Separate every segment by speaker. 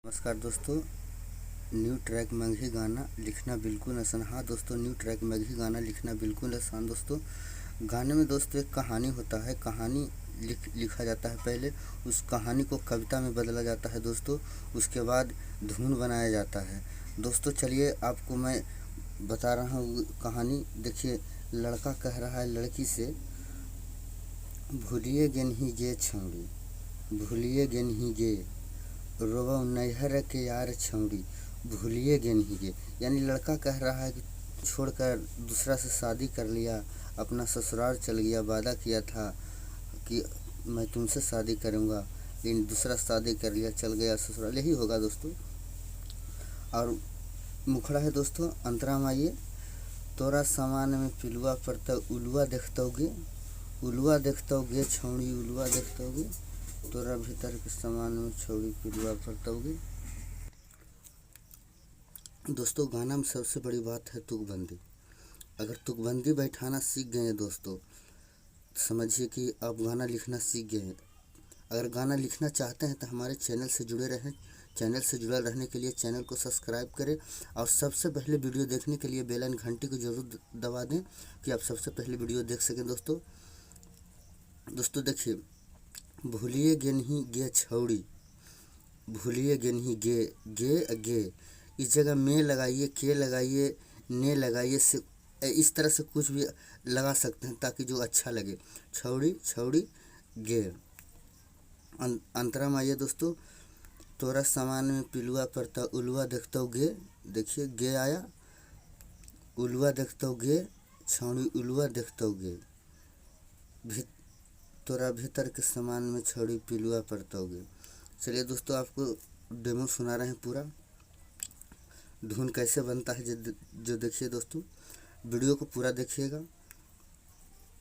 Speaker 1: नमस्कार दोस्तों। New track में ही गाना लिखना बिल्कुल आसान। हाँ दोस्तों, न्यू ट्रैक में ही गाना लिखना बिल्कुल आसान। दोस्तों गाने में दोस्तों एक कहानी होता है, कहानी लिखा जाता है। पहले उस कहानी को कविता में बदला जाता है दोस्तों, उसके बाद धुन बनाया जाता है। दोस्तों चलिए आपको मैं बता रहा हूँ कहानी। देखिए, लड़का कह रहा है लड़की से, भूलिए गे नहीं गे छौड़ी, भूलिए गे नहीं गे, रोबौ नैहर के यार छौड़ी, भूलिए गे नहीं गे। यानी लड़का कह रहा है कि छोड़कर दूसरा से शादी कर लिया, अपना ससुराल चल गया, वादा किया था कि मैं तुमसे शादी करूँगा, लेकिन दूसरा शादी कर लिया, चल गया ससुराल। यही होगा दोस्तों। और मुखड़ा है दोस्तों, अंतरा माइए, तोरा सामान में पिलुआ पड़ता उलुआ देखतोगे, उलुआ देखतोगे छौड़ी, उलुआ देखतोगे, तोरा भीतर के सामान में छौड़ी पिलुआ पड़तोगे। दोस्तों गाना में सबसे बड़ी बात है तुकबंदी। अगर तुकबंदी बैठाना सीख गए हैं दोस्तों, समझिए कि आप गाना लिखना सीख गए हैं। अगर गाना लिखना चाहते हैं तो हमारे चैनल से जुड़े रहें। चैनल से जुड़ा रहने के लिए चैनल को सब्सक्राइब करें और सबसे पहले वीडियो देखने के लिए बेल आइकन घंटी को जरूर दबा दें कि आप सबसे पहले वीडियो देख सकें। दोस्तों देखिए, भूलिए गे नहीं गे छौड़ी, भूलिए गे नहीं गे, गे गे इस जगह में लगाइए, के लगाइए, ने लगाइए, से इस तरह से कुछ भी लगा सकते हैं ताकि जो अच्छा लगे। छौड़ी छौड़ी गे। अंतरा में आइए दोस्तों, तोरा सामान में पिलुआ पड़ता उलुआ देखता गे। देखिए गे आया, उलुआ देखता गे, छौड़ी उलुआ देखता गे, तोरा भीतर के सामान में छौड़ी पिलुआ पड़ता गे। चलिए दोस्तों आपको डेमो सुना रहे हैं पूरा, धुन कैसे बनता है जो देखिए दोस्तों, वीडियो को पूरा देखिएगा।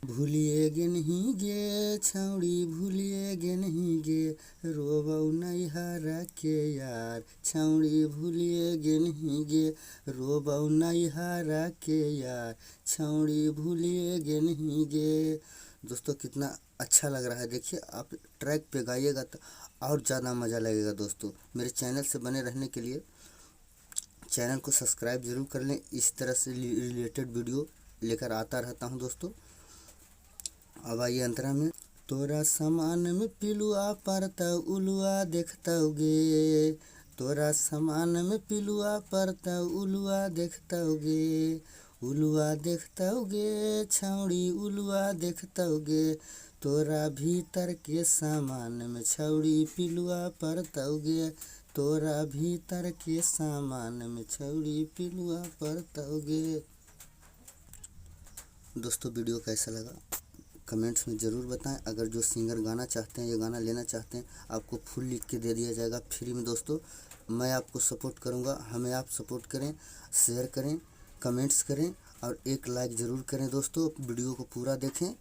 Speaker 1: भूलिए गे नहीं गे छौड़ी, भूलिए गे नहीं गे, रोबौ नैहरा के यार छौड़ी, भूलिए गे नहीं गे, रोबौ नैहरा के यार छौड़ी, भूलिए गे नहीं गे। दोस्तों कितना अच्छा लग रहा है। देखिए आप ट्रैक पे गाइएगा तो और ज़्यादा मज़ा लगेगा। दोस्तों मेरे चैनल से बने रहने के लिए चैनल को सब्सक्राइब जरूर कर लें। इस तरह से रिलेटेड वीडियो लेकर आता रहता हूं दोस्तों। अब आइए अंतरा में, तोरा सामान में पिलुआ पड़ता उलुआ देखतोगे, तोरा सामान में पिलुआ पड़ता उलुआ देखतोगे, उलुआ देखतोगे छौड़ी, उलुआ देखतोगे, तोरा भीतर के सामान में छौड़ी पिलुआ पड़तोगे, तोरा भीतर के सामान में छौड़ी पिलुआ पड़तोगे। दोस्तों वीडियो कैसा लगा कमेंट्स में ज़रूर बताएं। अगर जो सिंगर गाना चाहते हैं, ये गाना लेना चाहते हैं, आपको फुल लिख के दे दिया जाएगा फ्री में। दोस्तों मैं आपको सपोर्ट करूंगा, हमें आप सपोर्ट करें, शेयर करें, कमेंट्स करें और एक लाइक ज़रूर करें। दोस्तों वीडियो को पूरा देखें।